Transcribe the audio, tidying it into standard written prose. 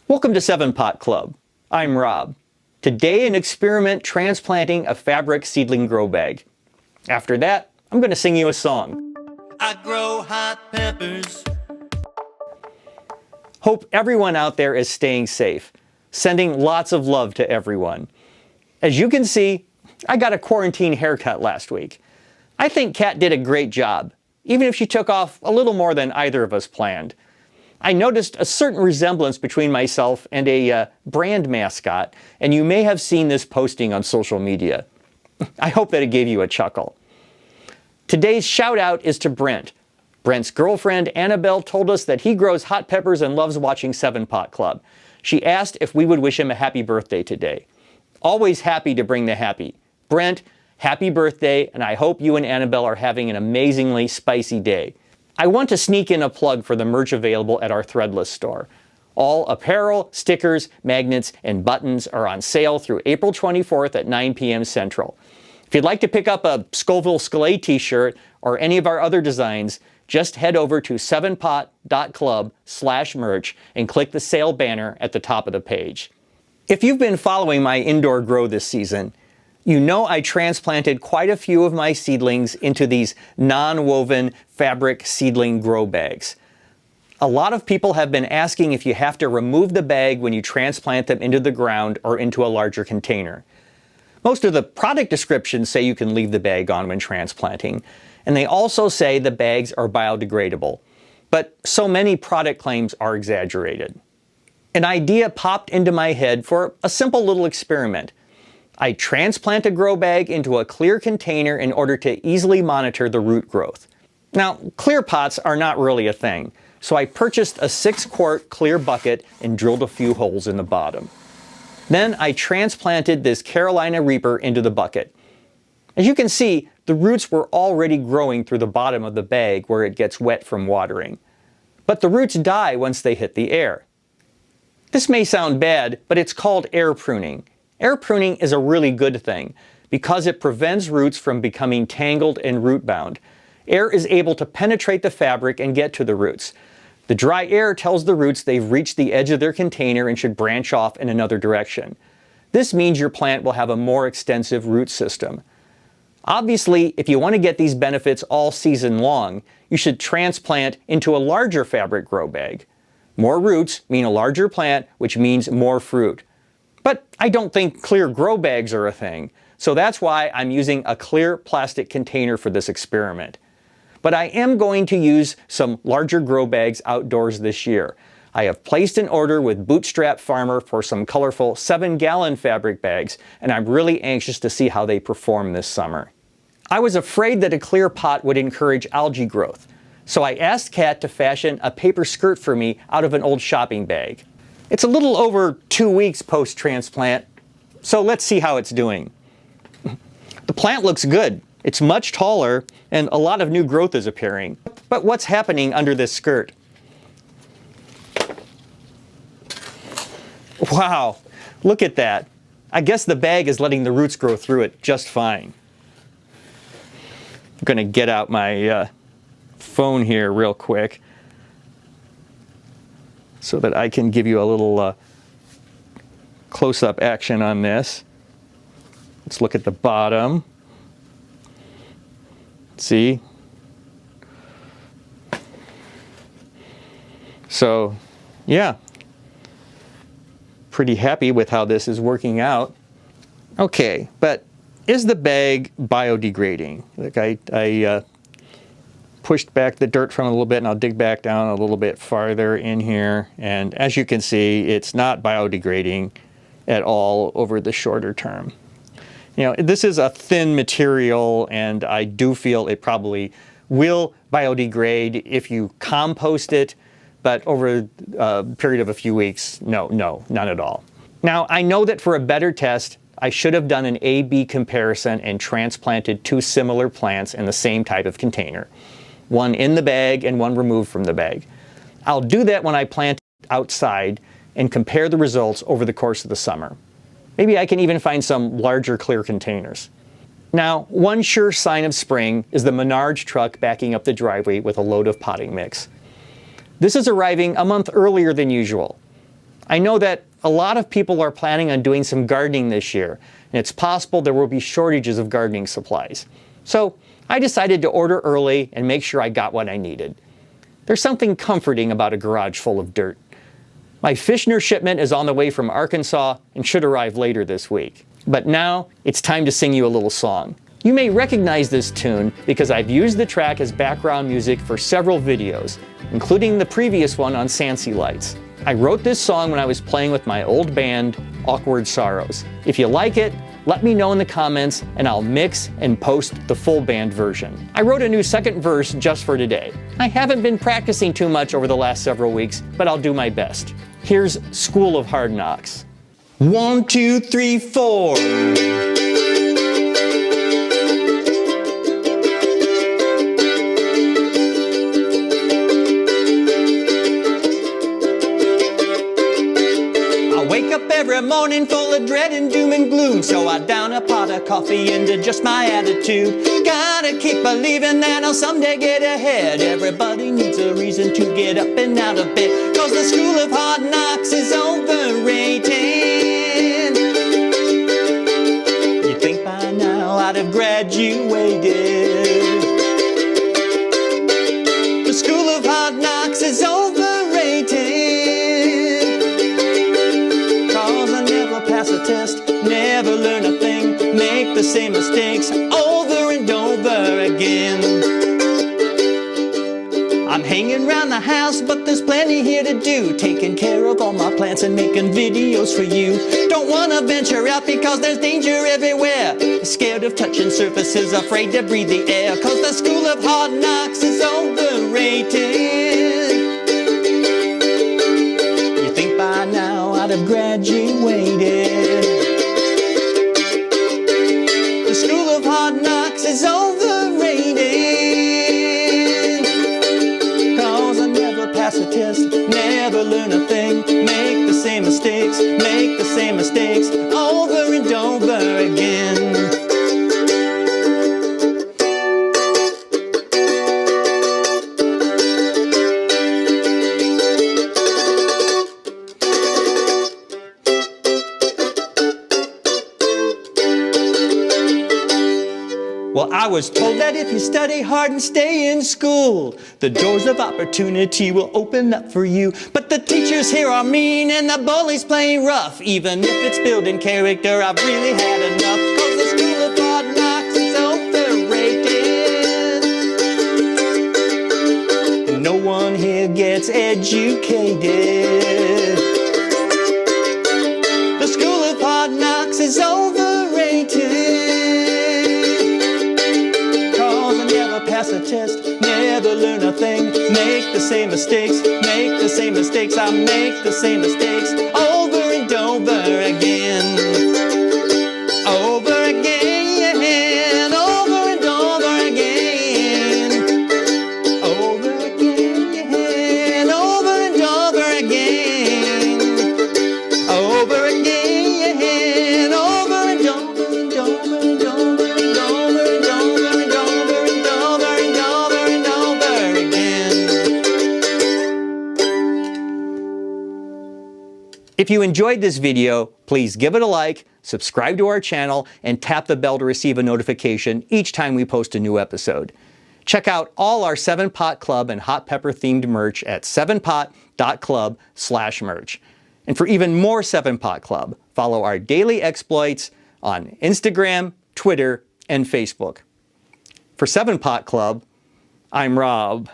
Welcome to 7-Pot Club. I'm Rob. Today an experiment transplanting a fabric seedling grow bag. After that, I'm going to sing you a song. I grow hot peppers. Hope everyone out there is staying safe. Sending lots of love to everyone. As you can see, I got a quarantine haircut last week. I think Kat did a great job, even if she took off a little more than either of us planned. I noticed a certain resemblance between myself and a brand mascot, and you may have seen this posting on social media. I hope that it gave you a chuckle. Today's shout out is to Brent. Brent's girlfriend Annabelle told us that he grows hot peppers and loves watching 7-Pot Club. She asked if we would wish him a happy birthday today. Always happy to bring the happy. Brent, happy birthday, and I hope you and Annabelle are having an amazingly spicy day. I want to sneak in a plug for the merch available at our Threadless store. All apparel, stickers, magnets, and buttons are on sale through April 24th at 9 p.m. Central. If you'd like to pick up a Scoville Scalay t-shirt or any of our other designs, just head over to 7pot.club/merch and click the sale banner at the top of the page. If you've been following my indoor grow this season, you know I transplanted quite a few of my seedlings into these non-woven fabric seedling grow bags. A lot of people have been asking if you have to remove the bag when you transplant them into the ground or into a larger container. Most of the product descriptions say you can leave the bag on when transplanting, and they also say the bags are biodegradable. But so many product claims are exaggerated. An idea popped into my head for a simple little experiment. I transplant a grow bag into a clear container in order to easily monitor the root growth. Now, clear pots are not really a thing, so I purchased a 6-quart clear bucket and drilled a few holes in the bottom. Then I transplanted this Carolina Reaper into the bucket. As you can see, the roots were already growing through the bottom of the bag where it gets wet from watering. But the roots die once they hit the air. This may sound bad, but it's called air pruning. Air pruning is a really good thing because it prevents roots from becoming tangled and root-bound. Air is able to penetrate the fabric and get to the roots. The dry air tells the roots they've reached the edge of their container and should branch off in another direction. This means your plant will have a more extensive root system. Obviously, if you want to get these benefits all season long, you should transplant into a larger fabric grow bag. More roots mean a larger plant, which means more fruit. But I don't think clear grow bags are a thing, so that's why I'm using a clear plastic container for this experiment. But I am going to use some larger grow bags outdoors this year. I have placed an order with Bootstrap Farmer for some colorful 7-gallon fabric bags, and I'm really anxious to see how they perform this summer. I was afraid that a clear pot would encourage algae growth, so I asked Kat to fashion a paper skirt for me out of an old shopping bag. It's a little over 2 weeks post-transplant, so let's see how it's doing. The plant looks good. It's much taller, and a lot of new growth is appearing. But what's happening under this skirt? Wow, look at that. I guess the bag is letting the roots grow through it just fine. I'm going to get out my phone here real quick so that I can give you a little close-up action on this. Let's look at the bottom. See? So, yeah. Pretty happy with how this is working out. Okay, but is the bag biodegrading? Like I pushed back the dirt from it a little bit, and I'll dig back down a little bit farther in here. And as you can see, it's not biodegrading at all over the shorter term. You know, this is a thin material, and I do feel it probably will biodegrade if you compost it, but over a period of a few weeks, no, none at all. Now, I know that for a better test, I should have done an A-B comparison and transplanted 2 similar plants in the same type of container. One in the bag and one removed from the bag. I'll do that when I plant outside and compare the results over the course of the summer. Maybe I can even find some larger clear containers. Now, one sure sign of spring is the Menards truck backing up the driveway with a load of potting mix. This is arriving a month earlier than usual. I know that a lot of people are planning on doing some gardening this year, and it's possible there will be shortages of gardening supplies. So I decided to order early and make sure I got what I needed. There's something comforting about a garage full of dirt. My Fishner shipment is on the way from Arkansas and should arrive later this week. But now it's time to sing you a little song. You may recognize this tune because I've used the track as background music for several videos, including the previous one on Sansi Lights. I wrote this song when I was playing with my old band, Awkward Sorrows. If you like it, let me know in the comments and I'll mix and post the full band version. I wrote a new second verse just for today. I haven't been practicing too much over the last several weeks, but I'll do my best. Here's School of Hard Knocks. 1, 2, 3, 4. Every morning full of dread and doom and gloom, so I down a pot of coffee into just my attitude. Gotta keep believing that I'll someday get ahead. Everybody needs a reason to get up and out of bed, cause the school of hard knocks is overrated. You'd think by now I'd have graduated. The school of hard knocks is overrated. Pass a test, never learn a thing, make the same mistakes over and over again. I'm hanging around the house, but there's plenty here to do, taking care of all my plants and making videos for you. Don't wanna venture out because there's danger everywhere, scared of touching surfaces, afraid to breathe the air, cause the school of hard knocks is overrated. You think by now I'd have graduated. The school of hard knocks is overrated, cause I never pass a test, never learn a thing, make the same mistakes over and over again. Well, I was told that if you study hard and stay in school, the doors of opportunity will open up for you. But the teachers here are mean and the bullies playing rough. Even if it's building character, I've really had enough, cause the school of hard knocks is overrated. No one here gets educated. The school of hard knocks is overrated. Pass a test, never learn a thing, make the same mistakes, I make the same mistakes over and over again. Over again, over and over again. Over again, over and over again. Over again, over and over and over and over and over and over and over. If you enjoyed this video, please give it a like, subscribe to our channel, and tap the bell to receive a notification each time we post a new episode. Check out all our 7-Pot Club and Hot Pepper themed merch at 7pot.club/merch. And for even more 7-Pot Club, follow our daily exploits on Instagram, Twitter, and Facebook. For 7-Pot Club, I'm Rob.